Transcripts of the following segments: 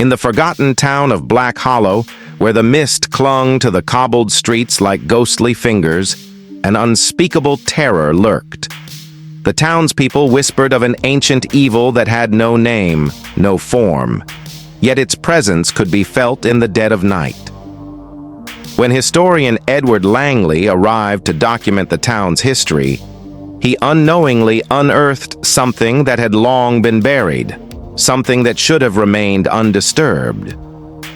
In the forgotten town of Black Hollow, where the mist clung to the cobbled streets like ghostly fingers, an unspeakable terror lurked. The townspeople whispered of an ancient evil that had no name, no form, yet its presence could be felt in the dead of night. When historian Edward Langley arrived to document the town's history, he unknowingly unearthed something that had long been buried, something that should have remained undisturbed.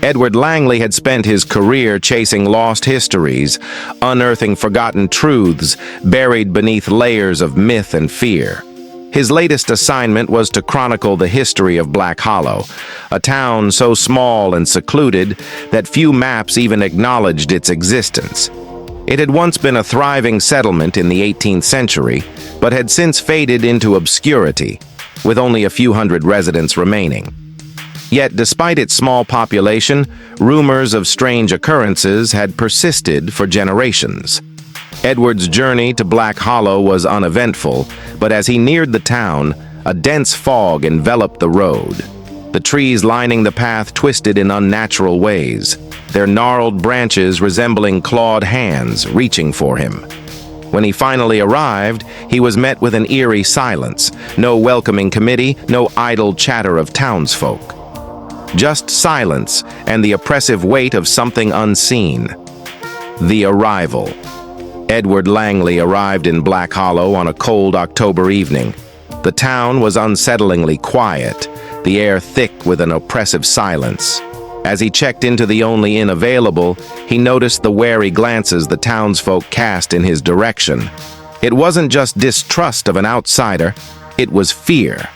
Edward Langley had spent his career chasing lost histories, unearthing forgotten truths buried beneath layers of myth and fear. His latest assignment was to chronicle the history of Black Hollow, a town so small and secluded that few maps even acknowledged its existence. It had once been a thriving settlement in the 18th century, but had since faded into obscurity, with only a few hundred residents remaining. Yet, despite its small population, rumors of strange occurrences had persisted for generations. Edward's journey to Black Hollow was uneventful, but as he neared the town, a dense fog enveloped the road. The trees lining the path twisted in unnatural ways, their gnarled branches resembling clawed hands reaching for him. When he finally arrived, he was met with an eerie silence, no welcoming committee, no idle chatter of townsfolk. Just silence and the oppressive weight of something unseen. The arrival. Edward Langley arrived in Black Hollow on a cold October evening. The town was unsettlingly quiet, the air thick with an oppressive silence. As he checked into the only inn available, he noticed the wary glances the townsfolk cast in his direction. It wasn't just distrust of an outsider, it was fear.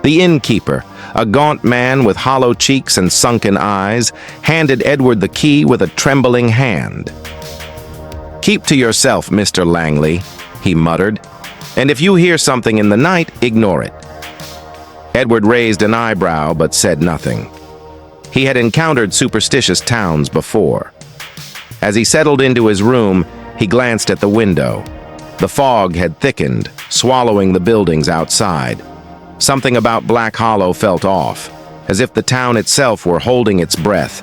The innkeeper, a gaunt man with hollow cheeks and sunken eyes, handed Edward the key with a trembling hand. "Keep to yourself, Mr. Langley," he muttered, "and if you hear something in the night, ignore it." Edward raised an eyebrow but said nothing. He had encountered superstitious towns before. As he settled into his room, he glanced at the window. The fog had thickened, swallowing the buildings outside. Something about Black Hollow felt off, as if the town itself were holding its breath.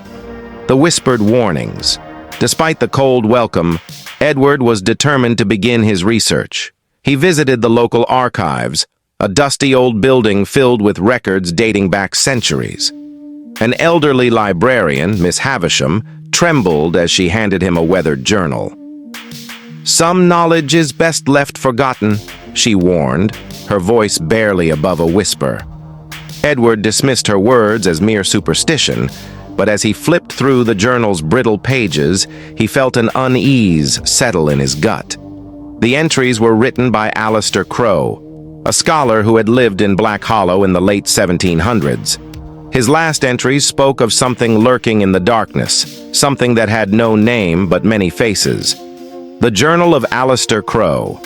The whispered warnings. Despite the cold welcome, Edward was determined to begin his research. He visited the local archives, a dusty old building filled with records dating back centuries. An elderly librarian, Miss Havisham, trembled as she handed him a weathered journal. "Some knowledge is best left forgotten," she warned, her voice barely above a whisper. Edward dismissed her words as mere superstition, but as he flipped through the journal's brittle pages, he felt an unease settle in his gut. The entries were written by Aleister Crowell, a scholar who had lived in Black Hollow in the late 1700s. His last entries spoke of something lurking in the darkness, something that had no name but many faces. The Journal of Aleister Crowell.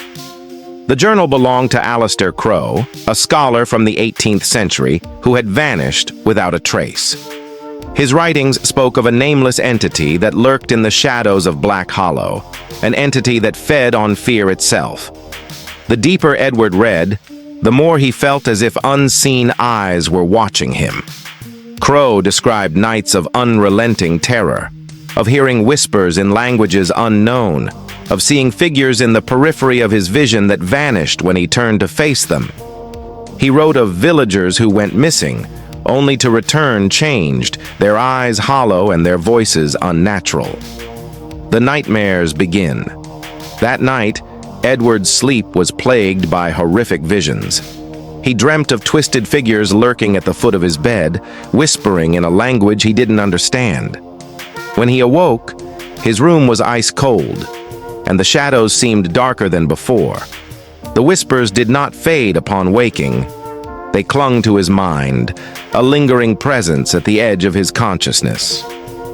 The journal belonged to Aleister Crowell, a scholar from the 18th century who had vanished without a trace. His writings spoke of a nameless entity that lurked in the shadows of Black Hollow, an entity that fed on fear itself. The deeper Edward read, the more he felt as if unseen eyes were watching him. Crowell described nights of unrelenting terror, of hearing whispers in languages unknown, of seeing figures in the periphery of his vision that vanished when he turned to face them. He wrote of villagers who went missing, only to return changed, their eyes hollow and their voices unnatural. The nightmares begin. That night, Edward's sleep was plagued by horrific visions. He dreamt of twisted figures lurking at the foot of his bed, whispering in a language he didn't understand. When he awoke, his room was ice cold, and the shadows seemed darker than before. The whispers did not fade upon waking. They clung to his mind, a lingering presence at the edge of his consciousness.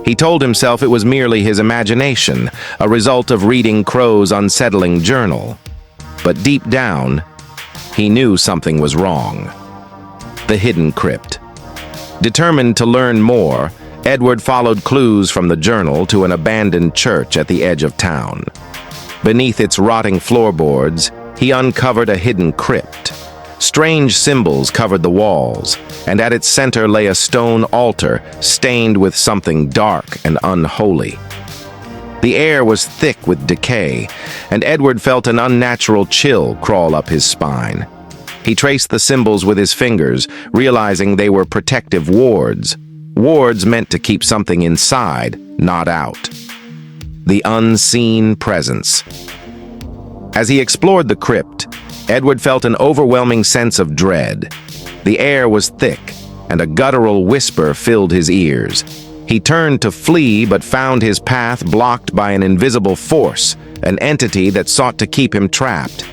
He told himself it was merely his imagination, a result of reading Crowell's unsettling journal. But deep down, he knew something was wrong. The hidden crypt. Determined to learn more, Edward followed clues from the journal to an abandoned church at the edge of town. Beneath its rotting floorboards, he uncovered a hidden crypt, Strange symbols covered the walls, and at its center lay a stone altar stained with something dark and unholy. The air was thick with decay, and Edward felt an unnatural chill crawl up his spine. He traced the symbols with his fingers, realizing they were protective wards. Wards meant to keep something inside, not out. The unseen presence. As he explored the crypt, Edward felt an overwhelming sense of dread. The air was thick, and a guttural whisper filled his ears. He turned to flee, but found his path blocked by an invisible force, an entity that sought to keep him trapped.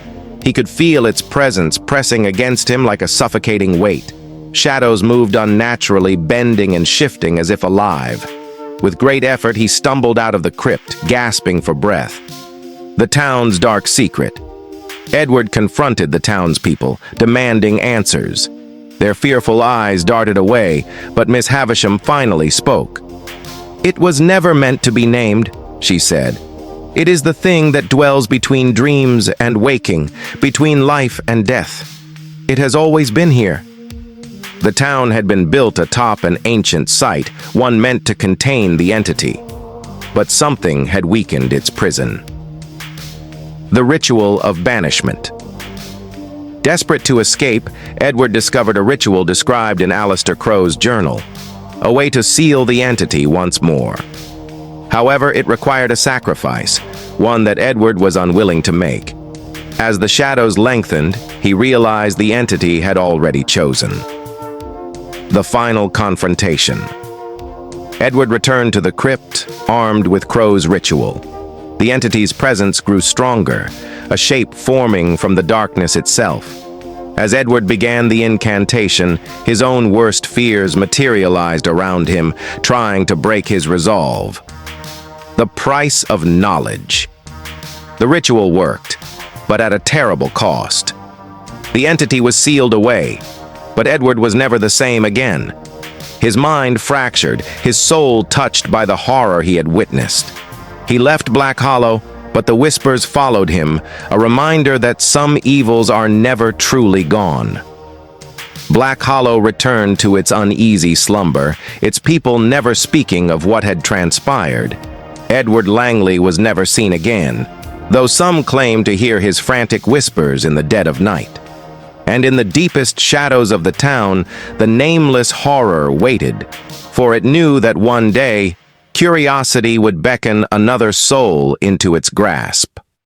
He could feel its presence pressing against him like a suffocating weight. Shadows moved unnaturally, bending and shifting as if alive. With great effort, he stumbled out of the crypt, gasping for breath. The town's dark secret. Edward confronted the townspeople, demanding answers. Their fearful eyes darted away, but Miss Havisham finally spoke. "It was never meant to be named," she said. "It is the thing that dwells between dreams and waking, between life and death. It has always been here." The town had been built atop an ancient site, one meant to contain the entity. But something had weakened its prison. The ritual of banishment. Desperate to escape, Edward discovered a ritual described in Aleister Crow's journal, a way to seal the entity once more. However, it required a sacrifice, one that Edward was unwilling to make. As the shadows lengthened, he realized the entity had already chosen. The final confrontation. Edward returned to the crypt, armed with Crow's ritual. The entity's presence grew stronger, a shape forming from the darkness itself. As Edward began the incantation, his own worst fears materialized around him, trying to break his resolve. The price of knowledge. The ritual worked, but at a terrible cost. The entity was sealed away, but Edward was never the same again. His mind fractured, his soul touched by the horror he had witnessed. He left Black Hollow, but the whispers followed him, a reminder that some evils are never truly gone. Black Hollow returned to its uneasy slumber, its people never speaking of what had transpired. Edward Langley was never seen again, though some claimed to hear his frantic whispers in the dead of night. And in the deepest shadows of the town, the nameless horror waited, for it knew that one day, curiosity would beckon another soul into its grasp.